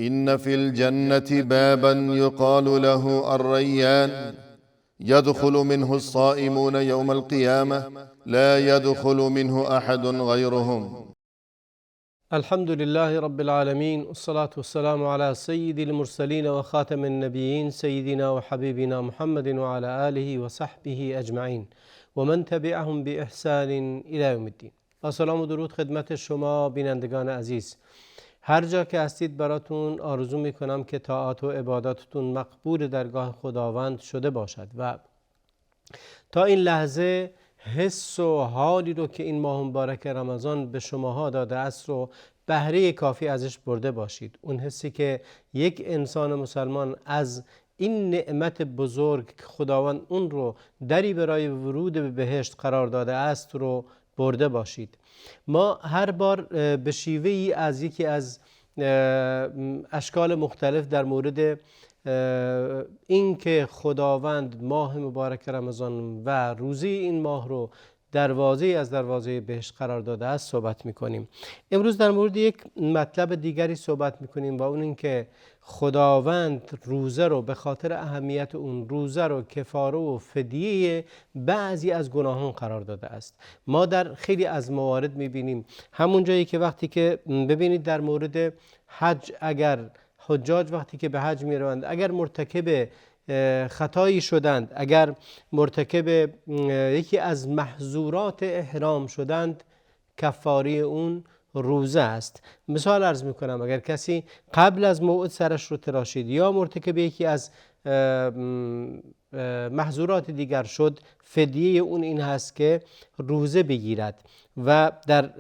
إن في الجنة بابا يقال له الريان يدخل منه الصائمون يوم القيامة لا يدخل منه أحد غيرهم. الحمد لله رب العالمين، والصلاة والسلام على سيد المرسلين وخاتم النبيين سيدنا وحبيبنا محمد وعلى آله وصحبه أجمعین و من تبعهم بإحسان إلى يوم الدین. با سلام و درود خدمت شما بینندگان عزیز. هر جا که هستید براتون آرزو میکنم که طاعات و عباداتتون مقبول درگاه خداوند شده باشد و تا این لحظه حس و حالی رو که این ماه مبارک رمضان به شماها داده است رو بهره کافی ازش برده باشید. اون حسی که یک انسان مسلمان از این نعمت بزرگ که خداوند اون رو دری برای ورود به بهشت قرار داده است رو برده باشید. ما هر بار به شیوهی از یکی از اشکال مختلف در مورد این که خداوند ماه مبارک رمضان و روزی این ماه رو دروازه از دروازه بهشت قرار داده است صحبت میکنیم. امروز در مورد یک مطلب دیگری صحبت میکنیم و اون این که خداوند روزه رو به خاطر اهمیت اون روزه رو کفاره و فدیه بعضی از گناهان قرار داده است. ما در خیلی از موارد میبینیم همون جایی که وقتی که ببینید در مورد حج، اگر حجاج وقتی که به حج میروند اگر مرتکب خطایی شدند، اگر مرتکب یکی از محظورات احرام شدند، کفاره اون روزه است. مثال عرض میکنم، اگر کسی قبل از موعد سرش رو تراشید یا مرتکب یکی از محظورات دیگر شد، فدیه اون این هست که روزه بگیرد. و در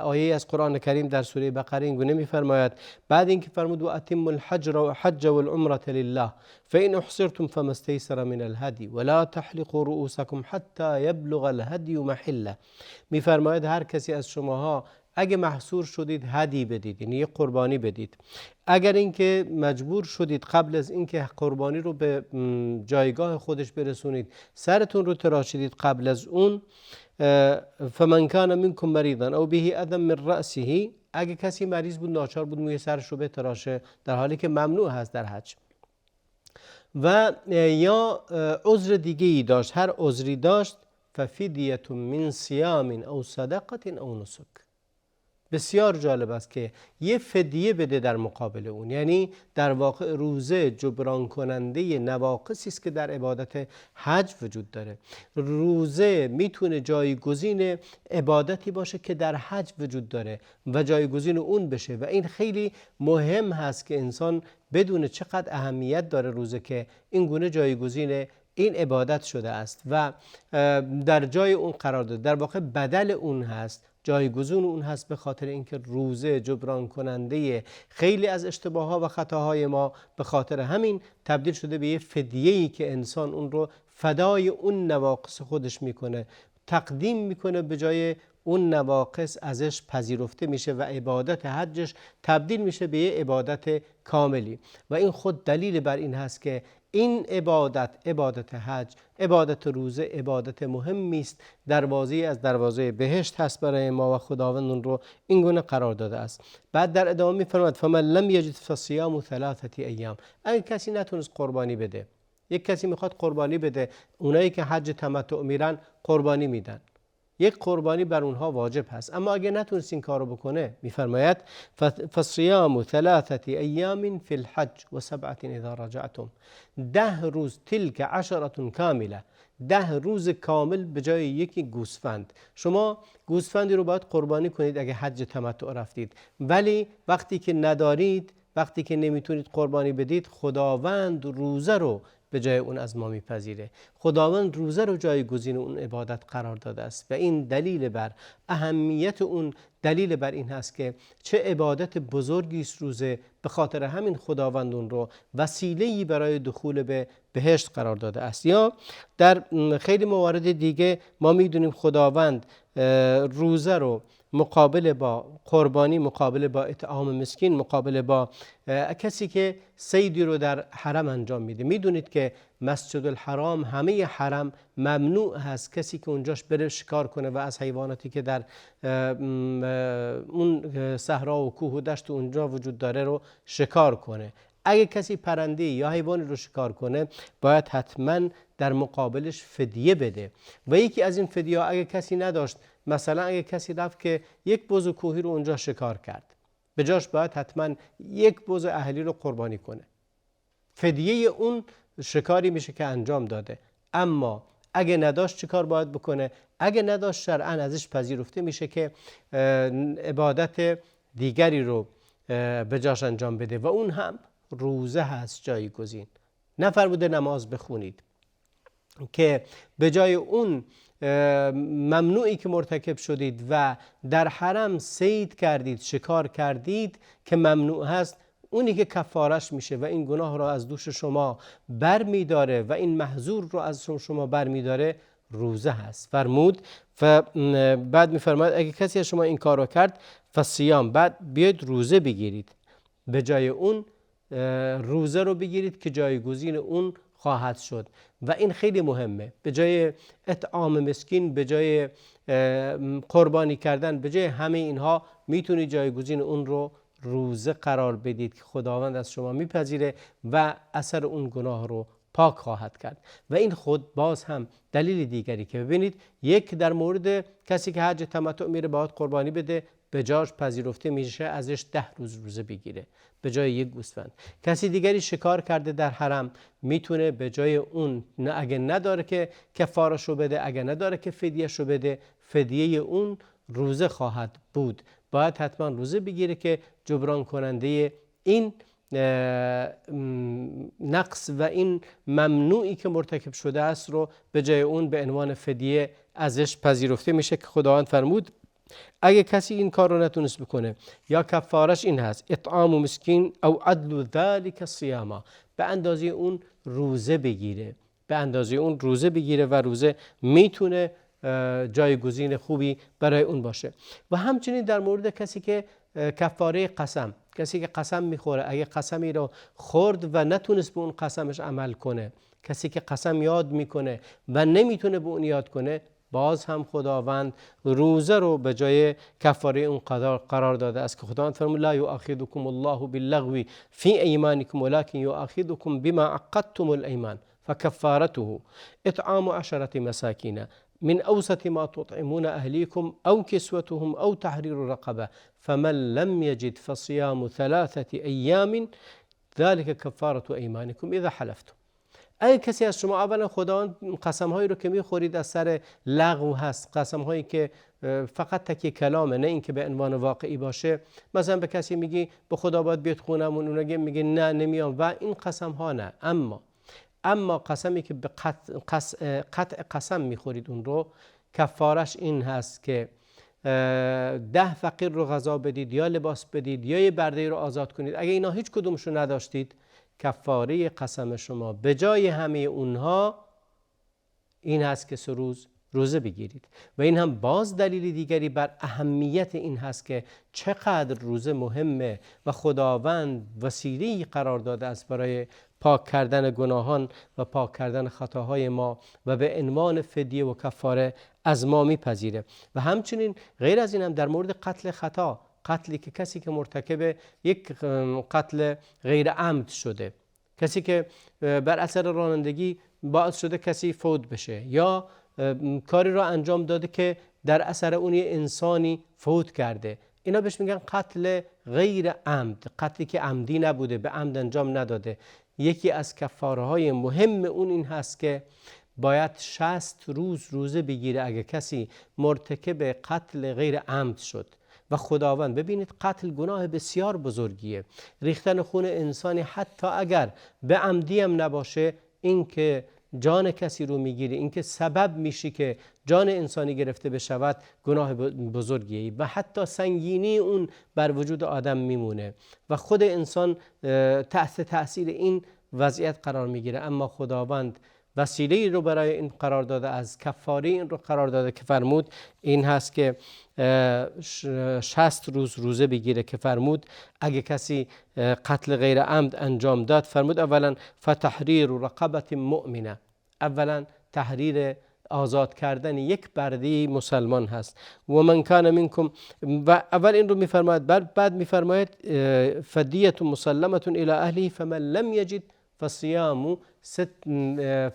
آیه از قرآن کریم در سوره بقره این گونه می‌فرماید، بعد اینکه فرمود و اتموا الحج والعمرة لله فإن احصرتم فما استيسر من الهدي ولا تحلقوا رؤوسكم حتى يبلغ الهدي محله. می‌فرماید هر کسی از شماها اگه محصور شدید هدی بدید، یعنی یک قربانی بدید. اگر اینکه مجبور شدید قبل از اینکه قربانی رو به جایگاه خودش برسونید سرتون رو تراشیدید قبل از اون، فمن کان منکم مریضا او به اذى من رأسه، اگه کسی مریض بود ناچار بود موی سرش رو بتراشه در حالی که ممنوع هست در حج، و یا عذر دیگه ای داشت، هر عذری داشت، ففدیة من صیام او صدقة او نسک. بسیار جالب است که یه فدیه بده در مقابل اون، یعنی در واقع روزه جبران کننده نواقصی است که در عبادت حج وجود داره. روزه میتونه جایگزین عبادتی باشه که در حج وجود داره و جایگزین اون بشه و این خیلی مهم هست که انسان بدونه چقدر اهمیت داره روزه که این گونه جایگزین این عبادت شده است و در جای اون قرار داده، در واقع بدل اون هست، جایگزین اون هست، به خاطر اینکه روزه جبران کننده خیلی از اشتباهات و خطاهای ما به خاطر همین تبدیل شده به یه فدیه‌ای که انسان اون رو فدای اون نواقص خودش میکنه، تقدیم میکنه به جای اون نواقص ازش پذیرفته میشه و عبادت حجش تبدیل میشه به یه عبادت کاملی. و این خود دلیل بر این هست که این عبادت حج، عبادت روزه عبادت مهمی است، دروازه از دروازه بهشت هست برای ما و خداوند اون رو این گونه قرار داده است. بعد در ادامه میفرماید فمن لم یجد فصیام 3 ایام. اگه کسی نتونست قربانی بده، یک کسی میخواد قربانی بده، اونایی که حج تمتع میرن قربانی میدن، یک قربانی بر اونها واجب هست، اما اگه نتونست این کارو بکنه میفرماید فصیام 3 ایام فی الحج و 7 اذا رجعتم. 10 روز، تلک 10 کامله، 10 روز کامل به جای یکی گوسفند. شما گوسفندی رو باید قربانی کنید اگه حج تمتع رفتید، ولی وقتی که ندارید، وقتی که نمیتونید قربانی بدید، خداوند روزه رو به جای اون از ما میپذیره. خداوند روزه رو جایگزین اون عبادت قرار داده است و این دلیل بر اهمیت اون، دلیل بر این هست که چه عبادت بزرگی است روزه، به خاطر همین خداوند اون رو وسیله‌ای برای دخول به بهشت قرار داده است. یا در خیلی موارد دیگه ما میدونیم خداوند روزه رو مقابل با قربانی، مقابل با اطعام مسکین، مقابل با کسی که صیدی رو در حرم انجام میده. میدونید که مسجد الحرام، همه حرم ممنوع هست کسی که اونجاش بره شکار کنه و از حیواناتی که در اون صحرا و کوه و دشت اونجا وجود داره رو شکار کنه. اگه کسی پرنده یا حیوانی رو شکار کنه باید حتما در مقابلش فدیه بده و یکی از این فدیه اگه کسی نداشت، مثلا اگه کسی رفت که یک بز کوهی رو اونجا شکار کرد، به جاش باید حتما یک بز اهلی رو قربانی کنه. فدیه اون شکاری میشه که انجام داده. اما اگه نداشت چه کار باید بکنه؟ اگه نداشت شرعاً ازش پذیرفته میشه که عبادت دیگری رو به جاش انجام بده و اون هم روزه هست جایگزین. نفرموده نماز بخونید که به جای اون ممنوعی که مرتکب شدید و در حرم صید کردید، شکار کردید که ممنوع هست، اونی که کفارش میشه و این گناه را از دوش شما بر میداره و این محظور رو از شما بر میداره روزه هست. فرمود و بعد میفرماید اگه کسی از شما این کار رو کرد فصیام، بعد بیاید روزه بگیرید، به جای اون روزه رو بگیرید که جایگزین اون خواهد شد و این خیلی مهمه. به جای اطعام مسکین، به جای قربانی کردن، به جای همه اینها میتونید جایگزین اون رو روزه قرار بدید که خداوند از شما میپذیره و اثر اون گناه رو پاک خواهد کرد. و این خود باز هم دلیل دیگری که ببینید، یک در مورد کسی که حج تمتع میره باید قربانی بده، به جاش پذیرفته میشه ازش 10 روز روزه بگیره به جای یک گوسفند. کسی دیگری شکار کرده در حرم میتونه به جای اون اگه نداره که کفارشو بده، اگه نداره که فدیهشو بده، فدیه اون روزه خواهد بود. باید حتما روزه بگیره که جبران کننده این نقص و این ممنوعی که مرتکب شده است رو به جای اون به عنوان فدیه ازش پذیرفته میشه که خداوند فرمود اگه کسی این کار رو نتونست بکنه یا کفارش این هست اطعام مسکین او عدل ذلك صیاما، به اندازه اون روزه بگیره، به اندازه اون روزه بگیره و روزه میتونه جایگزین خوبی برای اون باشه. و همچنین در مورد کسی که کفاره قسم، کسی که قسم میخوره، اگه قسمی رو خورد و نتونست به اون قسمش عمل کنه، کسی که قسم یاد میکنه و نمیتونه به اون یاد کنه، باز هم خداوند روزه رو به جای کفاره اون قرار داده است که خداوند فرمود لا یؤاخذکم الله باللغو فی ایمانکم ولکن یؤاخذکم بما عقدتم الایمان فکفارته اطعام 10 مساکین من اوسط ما تطعمون اهلیکم او کسوتهم او تحریر رقبه فمن لم یجد فصیام 3 ایام ذلك کفاره ایمانکم اذا حلفتم. اگه کسی از شما، اولا خداوند قسم هایی رو که میخورید از سر لغو هست، قسم هایی که فقط تکیه کلامه، نه اینکه به عنوان واقعی باشه. مثلا به کسی میگی به خدا باید بیاد خونمون، اون میگه نه نمیام و این قسم ها نه. اما قسمی که به قطع قسم میخورید اون رو کفارش این هست که 10 فقیر رو غذا بدید یا لباس بدید یا یه برده رو آزاد کنید. اگه اینا هیچ کدومش رو نداشتید، کفاره قسم شما به جای همه اونها این هست که 3 روز روزه بگیرید. و این هم باز دلیل دیگری بر اهمیت این هست که چقدر روزه مهمه و خداوند وسیله‌ای قرار داده است برای پاک کردن گناهان و پاک کردن خطاهای ما و به عنوان فدیه و کفاره از ما میپذیره. و همچنین غیر از این هم در مورد قتل خطا، قتلی که کسی که مرتکب یک قتل غیر عمد شده، کسی که بر اثر رانندگی باعث شده کسی فوت بشه یا کاری را انجام داده که در اثر اون انسانی فوت کرده، اینا بهش میگن قتل غیر عمد، قتلی که عمدی نبوده، به عمد انجام نداده. یکی از کفاره های مهم اون این هست که باید 60 روز روزه بگیره اگه کسی مرتکب قتل غیر عمد شد. و خداوند ببینید قتل گناه بسیار بزرگیه، ریختن خون انسانی حتی اگر به عمدی هم نباشه، این که جان کسی رو میگیری، این که سبب میشی که جان انسانی گرفته بشود، گناه بزرگیه و حتی سنگینی اون بر وجود آدم میمونه و خود انسان تحت تأثیر این وضعیت قرار میگیره. اما خداوند وسیله رو برای این قرار داده، از کفاره این رو قرار داده که فرمود این هست که 60 روز روزه بگیره که فرمود اگه کسی قتل غیر عمد انجام داد فرمود اولا فتحریر رقبه مؤمنه، اولا تحریر آزاد کردن یک برده مسلمان هست. و من کان منکم، و اول این رو میفرماید، بعد میفرماید فدیه مسلمه الی اهله فمن لم یجد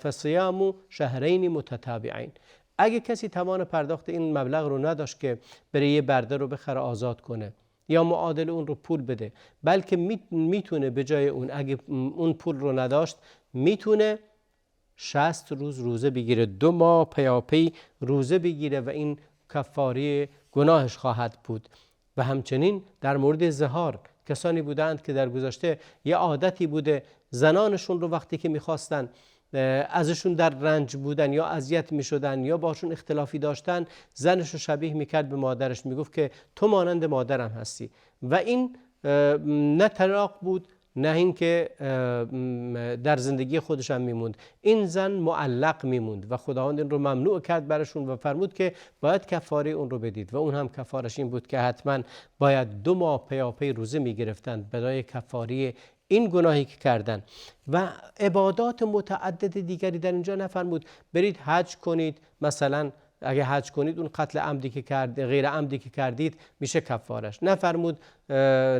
فصیام شهرین متتابعین. اگه کسی توان پرداخت این مبلغ رو نداشت که بره یه برده رو بخره آزاد کنه یا معادل اون رو پول بده، بلکه میتونه به جای اون، اگه اون پول رو نداشت، میتونه 60 روز روزه بگیره، 2 ماه پیاپی روزه بگیره و این کفاره گناهش خواهد بود. و همچنین در مورد ظهار، کسانی بودند که در گذشته یه عادتی بوده زنانشون رو وقتی که میخواستن ازشون در رنج بودن یا اذیت میشدن یا باشون اختلافی داشتن، زنش رو شبیه میکرد به مادرش، میگفت که تو مانند مادرم هستی. و این نه طلاق بود نه این که در زندگی خودش هم میموند، این زن معلق میموند و خداوند این رو ممنوع کرد برشون و فرمود که باید کفاره اون رو بدید. و اون هم کفارش این بود که حتما باید 2 ماه پیاپی روزه میگرفتند برای کفاره این گناهی که کردن. و عبادات متعدد دیگری در اینجا نفرمود برید حج کنید، مثلا اگه حج کنید اون قتل عمدی که کرد، غیر عمدی که کردید میشه کفارش. نفرمود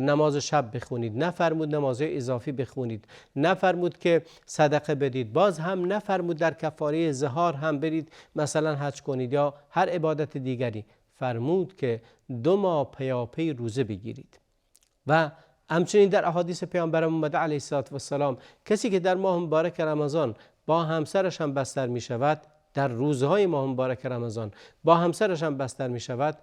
نماز شب بخونید، نفرمود نماز اضافی بخونید، نفرمود که صدقه بدید، باز هم نفرمود در کفاره ظهار هم برید مثلا حج کنید یا هر عبادت دیگری. فرمود که 2 ماه پیاپی روزه بگیرید. و همچنین در احادیث پیامبرمون اومده علیه السلام کسی که در ماه مبارک رمضان با همسرش هم بستر می شود، در روزهای ماه مبارک رمضان با همسرش هم بستر می شود،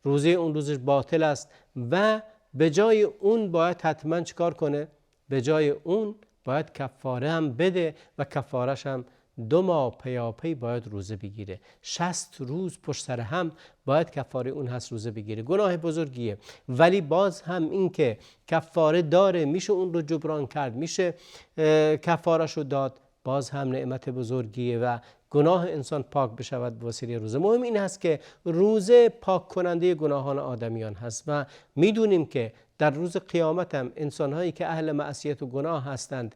روزه اون روزش باطل است و به جای اون باید حتما چیکار کنه؟ به جای اون باید کفاره هم بده و کفارش هم 2 ماه پیاپی باید روزه بگیره. 60 روز پشت سر هم باید کفاره اون هست روزه بگیره. گناه بزرگیه، ولی باز هم این که کفاره داره، میشه اون رو جبران کرد، میشه کفارش رو داد، باز هم نعمت بزرگیه و گناه انسان پاک بشود به وسیله روزه. مهم این هست که روزه پاک کننده گناهان آدمیان هست و میدونیم که در روز قیامت هم انسانهایی که اهل معصیت و گناه هستند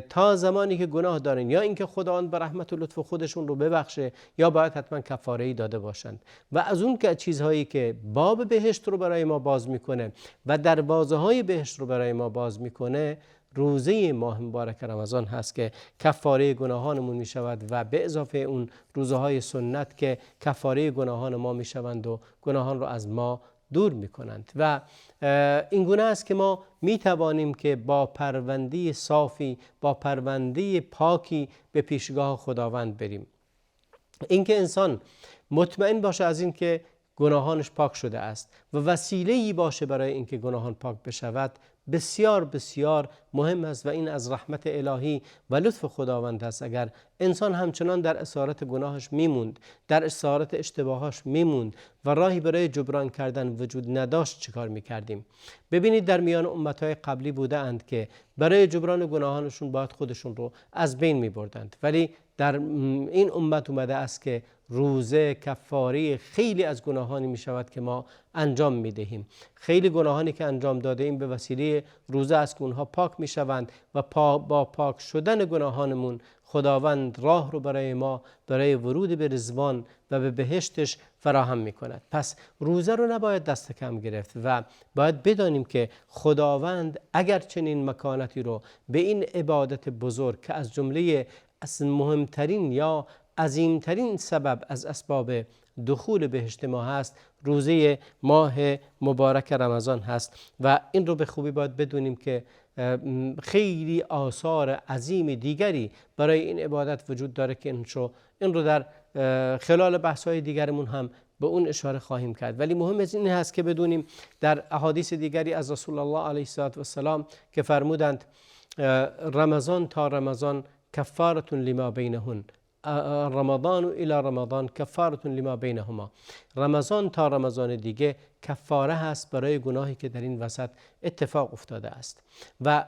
تا زمانی که گناه دارن، یا اینکه خداوند به رحمت و لطف خودشون رو ببخشه یا باید حتما کفاره‌ای داده باشند. و از اون که چیزهایی که باب بهشت رو برای ما باز میکنه و دروازه‌های بهشت رو برای ما باز میکنه، روزه ماه مبارک رمضان هست که کفاره گناهانمون می شود و به اضافه اون روزهای سنت که کفاره گناهان ما می شوند و گناهان رو از ما دور می کنند. و این گونه است که ما می توانیم که با پرونده صافی، با پرونده پاکی به پیشگاه خداوند بریم. اینکه انسان مطمئن باشه از این که گناهانش پاک شده است و وسیله‌ای باشه برای اینکه گناهان پاک بشود، بسیار بسیار مهم است و این از رحمت الهی و لطف خداوند است. اگر انسان همچنان در اسارت گناهش میموند، در اسارت اشتباهاش میموند و راهی برای جبران کردن وجود نداشت، چیکار میکردیم؟ ببینید در میان امتهای قبلی بوده اند که برای جبران گناهانشون باید خودشون رو از بین میبردند، ولی در این امت اومده است که روزه کفاره خیلی از گناهانی می شود که ما انجام می دهیم. خیلی گناهانی که انجام داده ایم به وسیله روزه است که اونها پاک می شوند و با پاک شدن گناهانمون خداوند راه رو برای ما برای ورود به رضوان و به بهشتش فراهم می کند. پس روزه رو نباید دست کم گرفت و باید بدانیم که خداوند اگر چنین مکانتی رو به این عبادت بزرگ که از جمله از مهمترین یا عظیمترین سبب از اسباب دخول بهشت ما هست، روزه ماه مبارک رمضان هست و این رو به خوبی باید بدونیم که خیلی آثار عظیم دیگری برای این عبادت وجود داره که این رو در خلال بحث‌های دیگرمون هم به اون اشاره خواهیم کرد. ولی مهم از این هست که بدونیم در احادیث دیگری از رسول الله علیه السلام که فرمودند رمضان تا رمضان کفارة لما بینهن، رمضان الی رمضان کفارة لما بینهما. رمضان تا رمضان دیگه کفاره هست برای گناهی که در این وسط اتفاق افتاده است و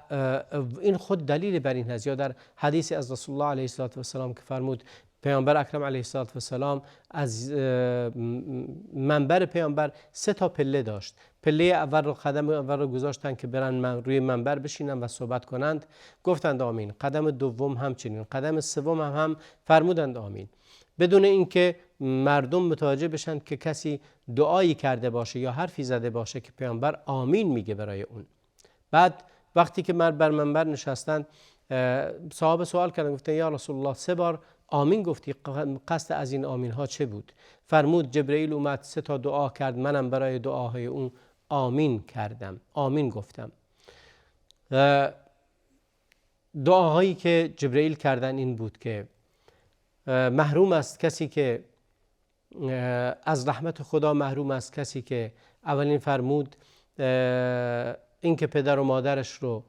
این خود دلیل بر این هست. یا در حدیث از رسول الله علیه السلام که فرمود پیامبر اکرم علیه السلام از منبر پیامبر 3 تا پله داشت. پله اول رو، قدم اول رو گذاشتن که برن روی منبر بشینن و صحبت کنند، گفتند آمین. قدم دوم همچنین، قدم سوم هم فرمودند آمین، بدون اینکه مردم متوجه بشن که کسی دعایی کرده باشه یا حرفی زده باشه که پیامبر آمین میگه برای اون. بعد وقتی که بر منبر نشستن، صحابه سوال کردن، گفتن یا رسول الله 3 بار آمین گفتی، قصد از این آمین ها چه بود؟ فرمود جبرئیل اومد 3 تا دعا کرد، منم برای دعاهای اون آمین کردم، آمین گفتم. دعاهایی که جبرئیل کردن این بود که محروم است کسی که از رحمت خدا محروم است کسی که اولین فرمود اینکه پدر و مادرش رو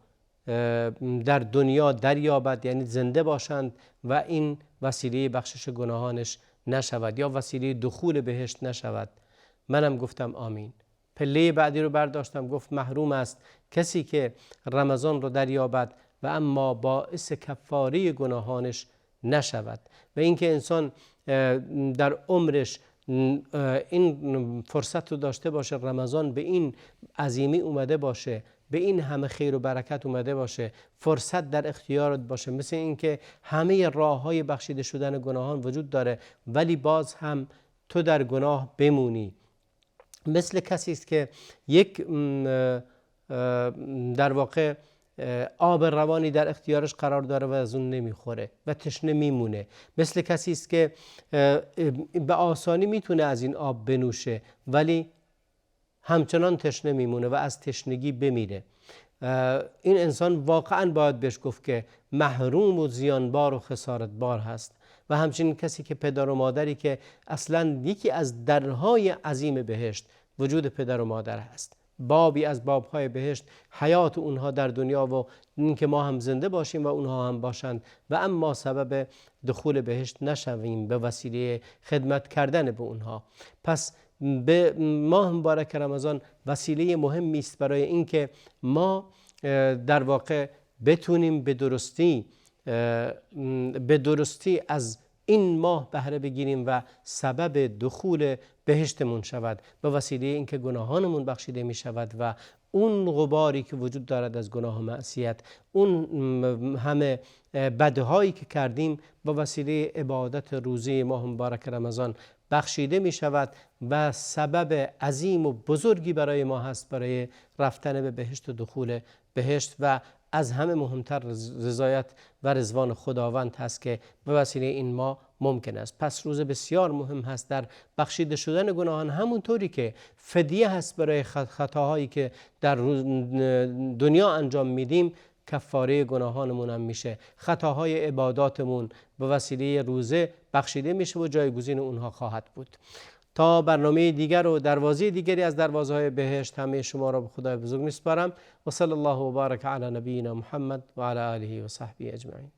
در دنیا دریابد، یعنی زنده باشند و این وسیله بخشش گناهانش نشود یا وسیله دخول بهشت نشود. منم گفتم آمین. پله بعدی رو برداشتم، گفت محروم است کسی که رمضان رو دریابد و اما باعث کفاره گناهانش نشود. و اینکه انسان در عمرش این فرصت رو داشته باشه، رمضان به این عظیمی اومده باشه، به این همه خیر و برکت اومده باشه، فرصت در اختیارت باشه، مثل اینکه همه راه‌های بخشیده شدن گناهان وجود داره ولی باز هم تو در گناه بمونی. مثل کسی است که یک در واقع آب روانی در اختیارش قرار داره و از اون نمیخوره و تشنه میمونه. مثل کسی است که به آسانی میتونه از این آب بنوشه ولی همچنان تشنه میمونه و از تشنگی بمیره. این انسان واقعا باید بهش گفت که محروم و زیانبار و خسارتبار هست. و همچنین کسی که پدر و مادری که اصلا یکی از درهای عظیم بهشت وجود پدر و مادر هست، بابی از بابهای بهشت، حیات اونها در دنیا و اینکه ما هم زنده باشیم و اونها هم باشند و اما سبب دخول بهشت نشویم به وسیله خدمت کردن به اونها. پس به ماه مبارک رمضان وسیله مهمی است برای اینکه ما در واقع بتونیم به درستی از این ماه بهره بگیریم و سبب دخول بهشتمون شود، به وسیله اینکه گناهانمون بخشیده می شود و اون غباری که وجود دارد از گناه و معصیت، اون همه بدهایی که کردیم با وسیله عبادت روزه ماه مبارک رمضان بخشیده می شود و سبب عظیم و بزرگی برای ما هست برای رفتن به بهشت و دخول بهشت. و از همه مهمتر رضایت و رضوان خداوند هست که به وسیله این ما ممکن است. پس روز بسیار مهم هست در بخشیده شدن گناهان، همونطوری که فدیه هست برای خطاهایی که در دنیا انجام میدیم، کفاره گناهانمون هم میشه. خطاهای عباداتمون به وسیله روزه بخشیده میشه و جایگزین اونها خواهد بود. تا برنامه دیگر و دروازه دیگری از دروازه‌های بهشت، همه شما را به خدای بزرگ میسپارم و صلی الله و بارک علی نبینا محمد و علی آله و صحبه اجمعین.